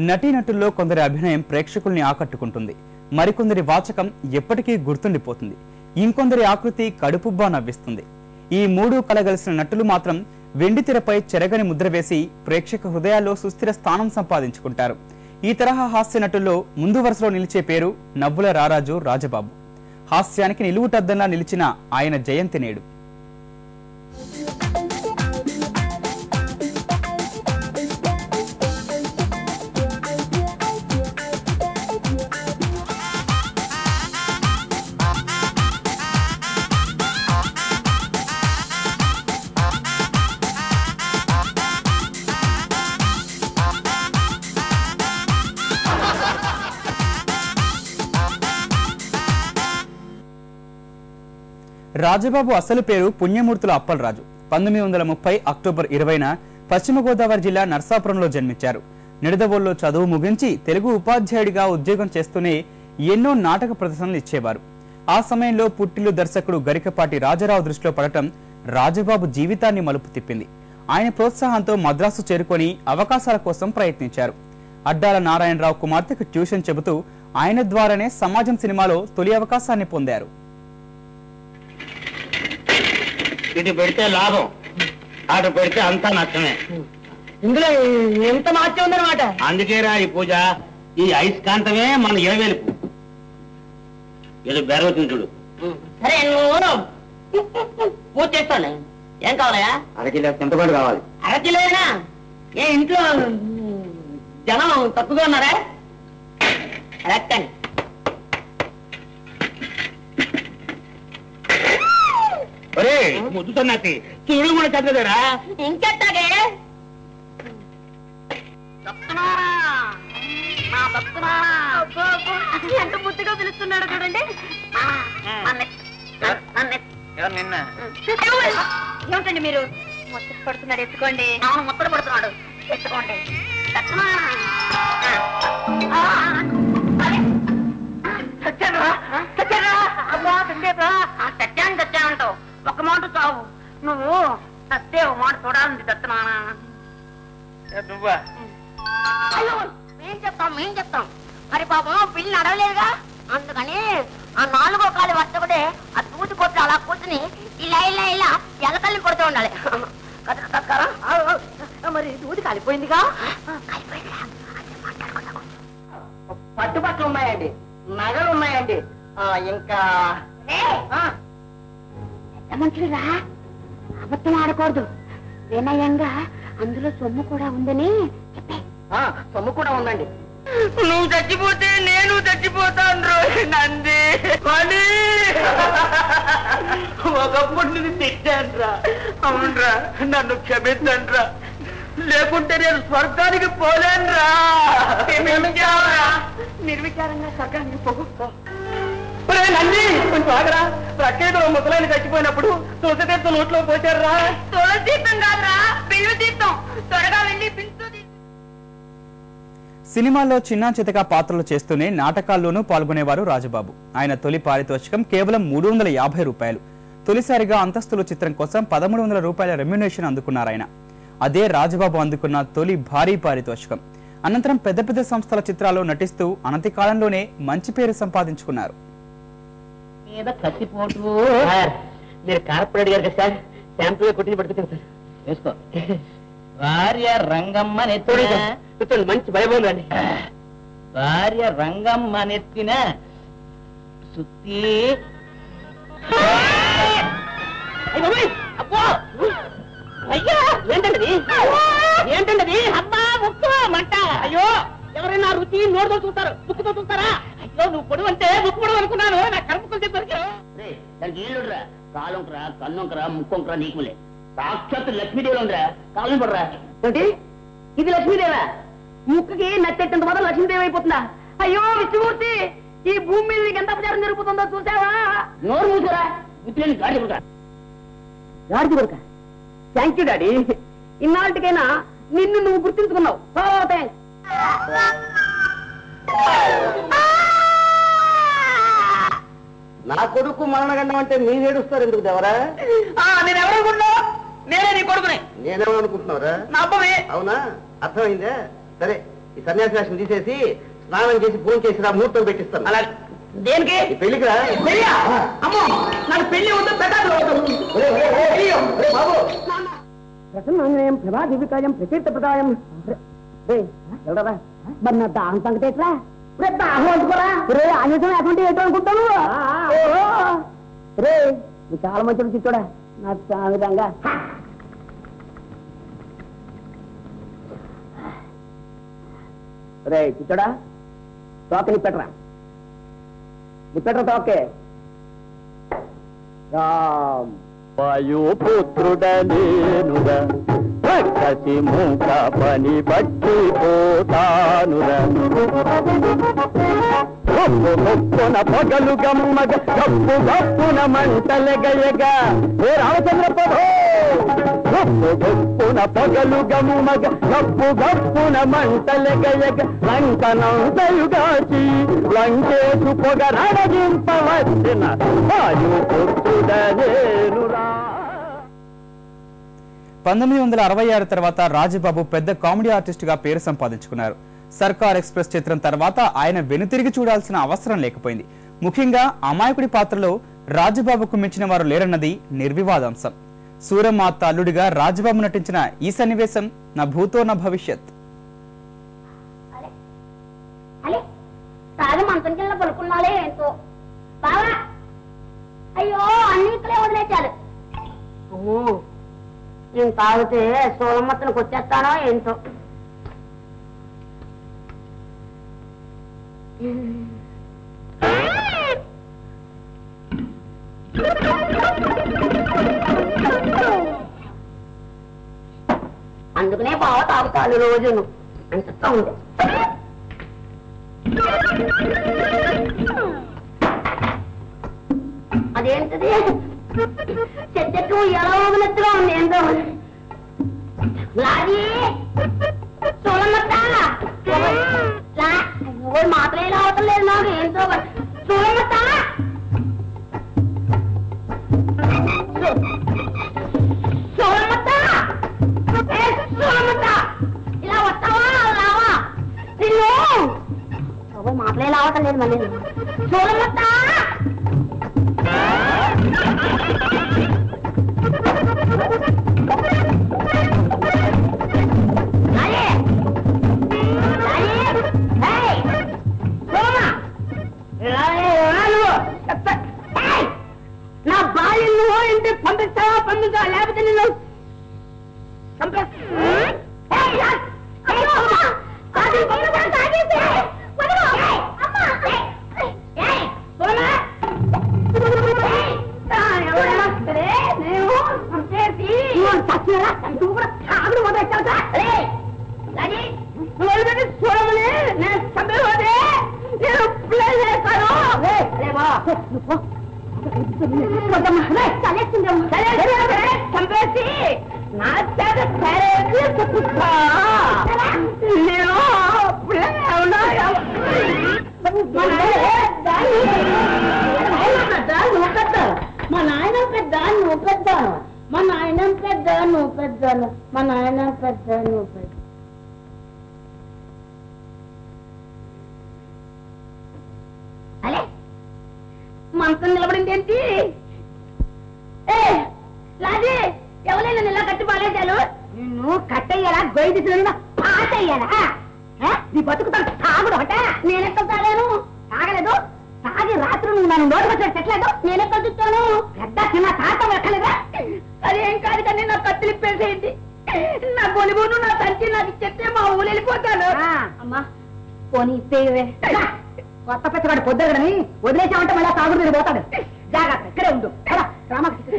నటీనటుల్లో కొందరి అభినయం ప్రేక్షకుల్ని ఆకట్టుకుంటుంది. మరికొందరి వాచకం ఎప్పటికీ గుర్తుండిపోతుంది. ఇంకొందరి ఆకృతి కడుపుబ్బా నవ్విస్తుంది. ఈ మూడు కలగలిసిన నటులు మాత్రం వెండితెరపై చెరగని ముద్ర వేసి ప్రేక్షక హృదయాల్లో సుస్థిర స్థానం సంపాదించుకుంటారు. ఈ తరహా హాస్య నటుల్లో ముందు వరుసలో నిలిచే పేరు నవ్వుల రారాజు రాజబాబు. హాస్యానికి నిలువుటద్దంలా నిలిచిన ఆయన జయంతి నేడు. రాజబాబు అసలు పేరు పుణ్యమూర్తుల అప్పలరాజు. 1930 అక్టోబర్ 20న పశ్చిమ గోదావరి జిల్లా నర్సాపురంలో జన్మించారు. నిడదవోల్లో చదువు ముగించి తెలుగు ఉపాధ్యాయుడిగా ఉద్యోగం చేస్తూనే ఎన్నో నాటక ప్రదర్శనలు ఇచ్చేవారు. ఆ సమయంలో పుట్టిల్లు దర్శకుడు గరికపాటి రాజారావు దృష్టిలో పడటం రాజబాబు జీవితాన్ని మలుపు తిప్పింది. ఆయన ప్రోత్సాహంతో మద్రాసు చేరుకొని అవకాశాల కోసం ప్రయత్నించారు. అడ్డాల నారాయణరావు కుమార్తెకు ట్యూషన్ చెబుతూ ఆయన ద్వారానే సమాజం సినిమాలో తొలి అవకాశాన్ని పొందారు. ఇటు పెడితే లాభం, అటు పెడితే అంతా నష్టమే. ఇందులో ఎంత మార్చి ఉందన్నమాట. అందుకేరా ఈ పూజ. ఈ అయస్కాంతమే మన ఇరవేలుపు. ఇది బెరవుతుంది చూడు. సరే నువ్వు పూజ చేస్తాను. ఏం కావాలయా? అరకిలో చింతపండు కావాలి. అరకిలోనా? ఏ ఇంట్లో జనం తక్కువగా ఉన్నారా? రక్కండి. ఒరే ముద్దు సన్నాసి, చూడు కూడా చదవలేరా? ఇంకెట్టాగే ఎంత ముద్దుగా పిలుస్తున్నాడు చూడండి. నిన్న ఏమిటండి మీరు ముచ్చట పడుతున్నాడు? ఎత్తుకోండి. ముచ్చట పడుతున్నాడు, ఎత్తుకోండి. సత్యానంటావు, ఒక మాట చావు. నువ్వు సత్తే ఒక మాట చూడాలని చెప్తున్నానా? నువ్వా? మేం చెప్తాం. మరి పాపం పిల్లి నడవలేదుగా, అందుకని ఆ 4వ కాలు వర్తకుడే ఆ తూటి కొట్లు అలా కూర్చుని ఇలా ఇలా ఇలా ఎలకల్ని కొడుతూ ఉండాలి. మరి దూది కాలిపోయిందిగా. పట్టుబట్టలు ఉన్నాయండి, నగలు ఉన్నాయండి, ఇంకా మంచిగా అబద్ధం ఆడకూడదు. వినయంగా అందులో సొమ్ము కూడా ఉందని చెప్పే. సొమ్ము కూడా ఉందండి. నువ్వు చచ్చిపోతే నేను చచ్చిపోతాను నంది. ఒకప్పుడు నేను తిట్టానురా. అవునరా, నన్ను క్షమించండిరా, లేకుంటే నేను స్వర్గానికి పోలేనురా. నిర్విచారంగా స్వర్గానికి పోగు. నంది కొంచెం ఆగరా. ప్రఖ్యాత ముసలాన్ని చచ్చిపోయినప్పుడు తులసి తీర్థం నోట్లో పోచారా? తులసి తీర్థం కాదురా, పిల్లు తీర్థం. త్వరగా వెళ్ళి పిలుస్తూ. సినిమాల్లో చిన్నా చితకా పాత్రలు చేస్తూనే నాటకాల్లోనూ పాల్గొనేవారు రాజబాబు. ఆయన తొలి పారితోషికం కేవలం 350 రూపాయలు. తొలిసారిగా అంతస్తులు చిత్రం కోసం 1300 రూపాయల రెమ్యునేషన్ అందుకున్నారాయన. అదే రాజబాబు అందుకున్న తొలి భారీ పారితోషికం. అనంతరం పెద్ద పెద్ద సంస్థల చిత్రాల్లో నటిస్తూ అనతి కాలంలోనే మంచి పేరు సంపాదించుకున్నారు. మీరు కార్పొరేట్ గారు కదా సార్, శాంపుల్ కొట్టి పట్టుకుంటారు సార్. వేసుకో. భార్య రంగమ్మ నెత్తిన మంచి భయభం రండి. భార్య రంగమ్మ నెత్తిన సుత్తి. అబ్బో అయ్యా, ఏంటండి ఏంటండి? అబ్బా ముక్కు మంట. అయ్యో, ఎవరైనా రుచి నోడుతో చూస్తారు, ముక్కుతో చూస్తారా? అయ్యో, నువ్వు పొడవు అంటే ముక్కు పొడవు అనుకున్నాను. నా కడుపుకొని చెప్పారు. దానికి ఏళ్ళురా, కాలుంకరా, కన్నుంకరా, ముక్కొంకరా, నీకులే. సాక్షాత్ లక్ష్మీదేవిలో ఉందిరా, కాలం పడరా. ఏంటి ఇది? లక్ష్మీదేవా? ముక్కుకి నచ్చేటంత మాత్రం లక్ష్మీదేవి అయిపోతుందా? అయ్యో విష్ణుమూర్తి, ఈ భూమి మీద నీకు ఎంత అపచారం జరుగుతుందో చూసావా? నోరు మూసురా, గుర్తులేని గాడి పుడక. గాడిది కొడుక. Thank you daddy. ఇన్నాళ్ళకైనా నిన్ను నువ్వు గుర్తించుకున్నావు. నా కొడుకు మరణగండం అంటే మీరు ఏడుస్తారు ఎందుకు దేవరా? నేను ఎవరనుకుంటున్నా? నేనే నీ కొడుకునే. నేనేమనుకుంటున్నావురా? నా అబ్బవే. అవునా, అర్థమైందే. సరే, ఈ సన్యాసి వేషం తీసేసి స్నానం చేసి పూజ చేసి ముహూర్తం పెట్టిస్తాను. అలా దేనికి? పెళ్లికి రా. అమ్మో నాకు పెళ్లి వద్దు, పెట్టాలి బాబు. ప్రసన్నాంజనేయం ప్రభా దివ్యకాయం ప్రకీర్త ప్రదాయం. ఎవడరా మరి నా దాహం సంగతి ఎట్లా? దాహం అనుకోరా రే, ఆయుధం అటువంటి ఏంటో అనుకుంటాను రే. నువ్వు చాలా మంచి చిచ్చోడా నా విధంగా. రే చిచ్చోడా, తోక నీ పెట్టరా, నీ పెట్టరా తోకే. రామ్ వాయుపుత్రుడనేనురా కసి మూక పని బట్టి పోతానురా. గొప్పున పగలు గమ్మగ గప్పు గప్పున మంటలెగయగా ఏ రామచంద్ర ప్రభో. గొప్పున పగలు గమ్మగ గప్పు గప్పున మంటలెగయగా లంకనంతయుగాచి లంకేసు పొగరడగింపవచ్చిన వాయుపుత్రుడనేనురా. 1966 తర్వాత రాజబాబు పెద్ద కామెడీ ఆర్టిస్ట్ గా పేరు సంపాదించుకున్నారు. సర్కార్ ఎక్స్ప్రెస్ చిత్రం తర్వాత ఆయన వెనుతిరిగి చూడాల్సిన అవసరం లేకపోయింది. ముఖ్యంగా అమాయకుడి పాత్రలో రాజబాబుకు మించిన వారు లేరన్నది నిర్వివాదాంశం. సూరమాత అల్లుడిగా రాజబాబు నటించిన ఈ సన్నివేశం నా భూతో నా భవిష్యత్. అయ్యో అన్ని ఇక్కడే వదిలేచారు. నేను తాగితే సోలమ్మతనికి వచ్చేస్తానో ఏంటో. అందుకనే బాగా తాగుతాను రోజును అంటా ఉంది. అదేంటిది చెట్టు ఎలా ఊగినట్టుగా ఉంది. ఏంటో లాగి చూడమత్త మాత్రం ఎలా అవటం లేదు నాకు. ఏంటో చూడమత్త చూడమత్త చూడమత్త ఇలా వస్తావా రావా నిన్ను మాటలు ఎలా అవటం లేదు మళ్ళీ. చూడమత్త నా భార్య నువ్వు ఇంటి పంపిస్తావా పంపించా లేకపోతే నిన్ను చూడమని నేను చంపేవాడే నేను ప్లే చేస్తాను. చంపేసి నా చేత చూపిస్తా. నేను నువ్వు పెద్ద మా నాయన పెద్ద నువ్వు పెద్ద మా నాయన పెద్ద నువ్వు పెద్ద మా నాయన పెద్ద నువ్వు పెద్ద. అలే మంచం నిలబడింది ఏంటి? లాజీ ఎవరైనా ఇలా కట్టి పాలేశారు. నిన్ను కట్టయ్యాలా గొయ్యి తీసుకుని పాట అయ్యాలా? నీ బతుకుతాను తాగుడు ఒకట. నేనెక్కడ తాగాను? తాగలేదు. తాగి రాత్రి నువ్వు నన్ను నోటు వచ్చాడు చెట్లేదు. నేనెక్కడ చూస్తాను? పెద్ద చిన్న తాత ఎక్కలేదా? అదేం కాదు కానీ నా కత్తులు ఇప్పేసేయండి. నా గొలిబోను నా సంచి నాకు ఇచ్చేస్తే మా ఊరు వెళ్ళిపోతాను. అమ్మా పోనీ ఇప్పేవే. కొత్త పెద్దవాడు పొద్దుగడని వదిలేసామంటే మళ్ళా తాగుడు మీరు పోతాడు. జాగ్రత్త ఇక్కడే ఉండు. రామకృష్ణ